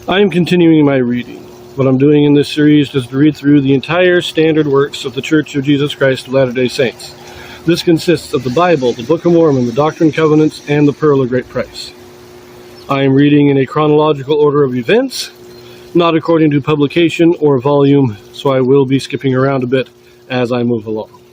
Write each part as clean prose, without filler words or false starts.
I am continuing my reading. What I'm doing in this series is to read through the entire standard works of the Church of Jesus Christ of Latter-day Saints. This consists of the Bible, the Book of Mormon, the Doctrine and Covenants, and the Pearl of Great Price. I am reading in a chronological order of events, not according to publication or volume, so I will be skipping around a bit as I move along.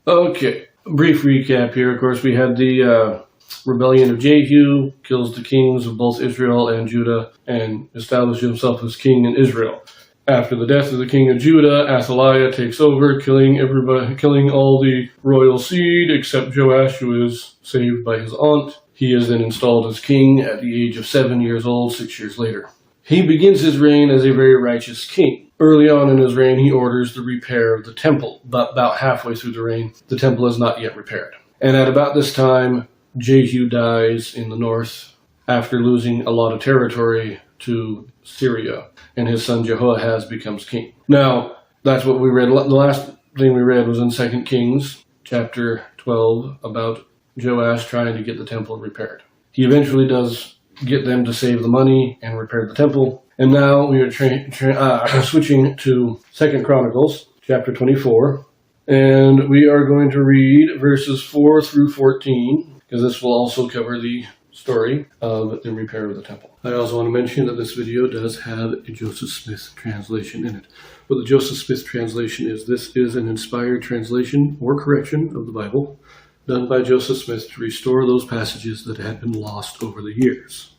Okay, brief recap here. Of course, we had the rebellion of Jehu, kills the kings of both Israel and Judah, and establishes himself as king in Israel. After the death of the king of Judah, Athaliah takes over, killing all the royal seed except Joash, who is saved by his aunt. He is then installed as king at the age of 7 years old, 6 years later. He begins his reign as a very righteous king. Early on in his reign, he orders the repair of the temple, but about halfway through the reign, the temple is not yet repaired. And at about this time, Jehu dies in the north after losing a lot of territory to Syria, and his son Jehoahaz becomes king. Now, that's what we read. The last thing we read was in 2 Kings, chapter 12, about Joash trying to get the temple repaired. He eventually does get them to save the money and repair the temple. And now we are switching to 2 Chronicles, chapter 24, and we are going to read verses 4 through 14, because this will also cover the story of the repair of the temple. I also want to mention that this video does have a Joseph Smith translation in it. What the Joseph Smith translation is, this is an inspired translation or correction of the Bible done by Joseph Smith to restore those passages that had been lost over the years.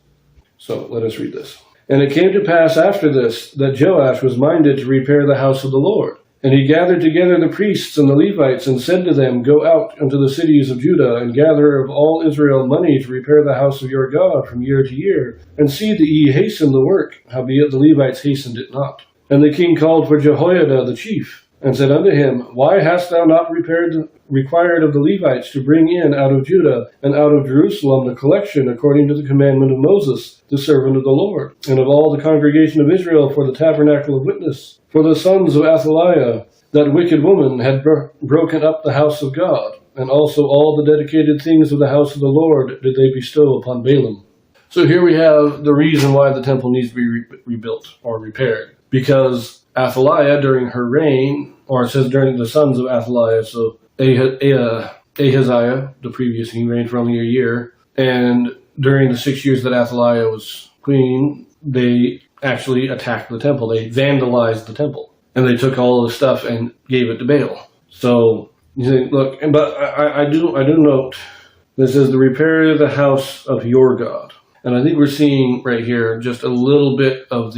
So let us read this. And it came to pass after this that Joash was minded to repair the house of the Lord. And he gathered together the priests and the Levites, and said to them, Go out unto the cities of Judah, and gather of all Israel money to repair the house of your God from year to year, and see that ye hasten the work. Howbeit the Levites hastened it not. And the king called for Jehoiada the chief, and said unto him, Why hast thou not required of the Levites to bring in out of Judah and out of Jerusalem the collection according to the commandment of Moses, the servant of the Lord, and of all the congregation of Israel for the tabernacle of witness? For the sons of Athaliah, that wicked woman, had broken up the house of God, and also all the dedicated things of the house of the Lord did they bestow upon Balaam. So here we have the reason why the temple needs to be rebuilt or repaired. Because Athaliah, during her reign, or it says during the sons of Athaliah, so Ahaziah, the previous king, reigned for only a year, and during the 6 years that Athaliah was queen, they actually attacked the temple. They vandalized the temple, and they took all of the stuff and gave it to Baal. So you think, look, but I do note this is the repair of the house of your God, and I think we're seeing right here just a little bit of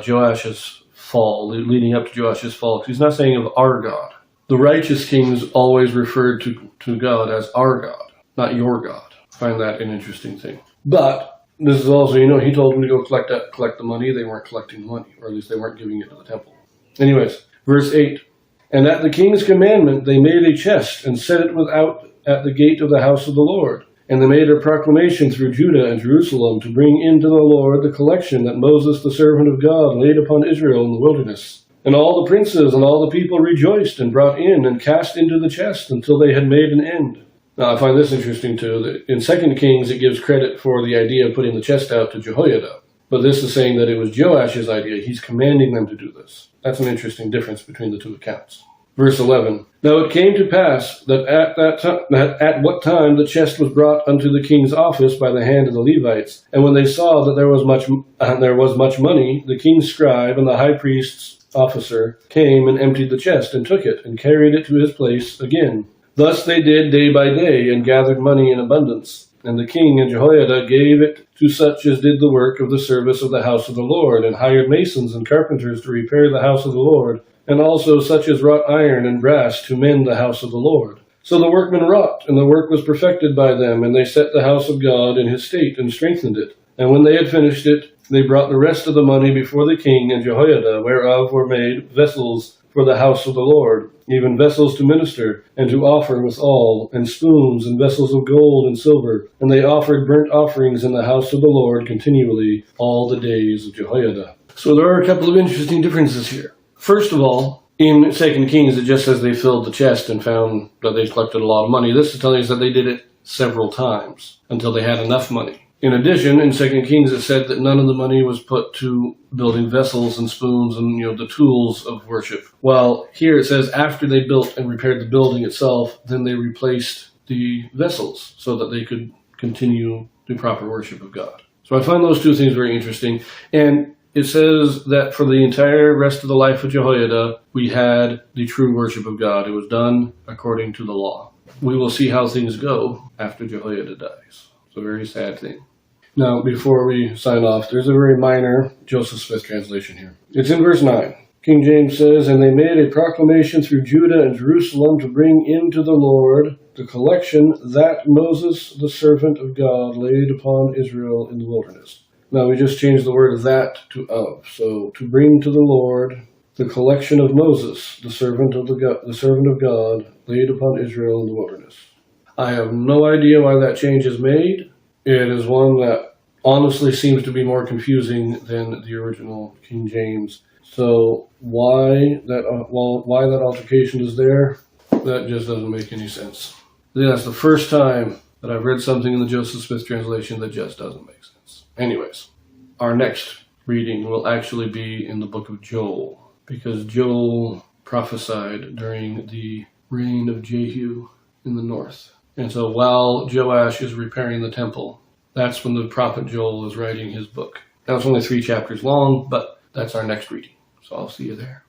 Joash's fall, leading up to Joash's fall. Because he's not saying of our God. The righteous kings always referred to God as our God, not your God. I find that an interesting thing. But this is also, he told them to go collect the money. They weren't collecting the money, or at least they weren't giving it to the temple. Anyways, verse 8. And at the king's commandment they made a chest, and set it without at the gate of the house of the Lord. And they made a proclamation through Judah and Jerusalem to bring into the Lord the collection that Moses the servant of God laid upon Israel in the wilderness. And all the princes and all the people rejoiced, and brought in and cast into the chest until they had made an end. Now, I find this interesting, too, that in 2 Kings, it gives credit for the idea of putting the chest out to Jehoiada. But this is saying that it was Joash's idea. He's commanding them to do this. That's an interesting difference between the two accounts. Verse 11. Now it came to pass that at what time the chest was brought unto the king's office by the hand of the Levites, and when they saw that there was much money, the king's scribe and the high priest's officer came and emptied the chest, and took it, and carried it to his place again. Thus they did day by day, and gathered money in abundance. And the king and Jehoiada gave it to such as did the work of the service of the house of the Lord, and hired masons and carpenters to repair the house of the Lord, and also such as wrought iron and brass to mend the house of the Lord. So the workmen wrought, and the work was perfected by them, and they set the house of God in his state, and strengthened it. And when they had finished it, they brought the rest of the money before the king and Jehoiada, whereof were made vessels for the house of the Lord, even vessels to minister, and to offer withal, and spoons, and vessels of gold and silver. And they offered burnt offerings in the house of the Lord continually all the days of Jehoiada. So there are a couple of interesting differences here. First of all, in 2 Kings, it just says they filled the chest and found that they collected a lot of money. This is telling us that they did it several times until they had enough money. In addition, in 2 Kings it said that none of the money was put to building vessels and spoons and the tools of worship. Well, here it says after they built and repaired the building itself, then they replaced the vessels so that they could continue the proper worship of God. So I find those two things very interesting. And it says that for the entire rest of the life of Jehoiada, we had the true worship of God. It was done according to the law. We will see how things go after Jehoiada dies. It's a very sad thing. Now, before we sign off, there's a very minor Joseph Smith translation here. It's in verse 9. King James says, "And they made a proclamation through Judah and Jerusalem to bring into the Lord the collection that Moses, the servant of God, laid upon Israel in the wilderness." Now, we just changed the word "that" to "of." So, to bring to the Lord the collection of Moses, the servant of God, laid upon Israel in the wilderness. I have no idea why that change is made. It is one that honestly seems to be more confusing than the original King James. So why that altercation is there, that just doesn't make any sense. That's the first time that I've read something in the Joseph Smith translation that just doesn't make sense. Anyways, our next reading will actually be in the book of Joel, because Joel prophesied during the reign of Jehu in the north. And so while Joash is repairing the temple, that's when the prophet Joel is writing his book. Now it's only 3 chapters long, but that's our next reading. So I'll see you there.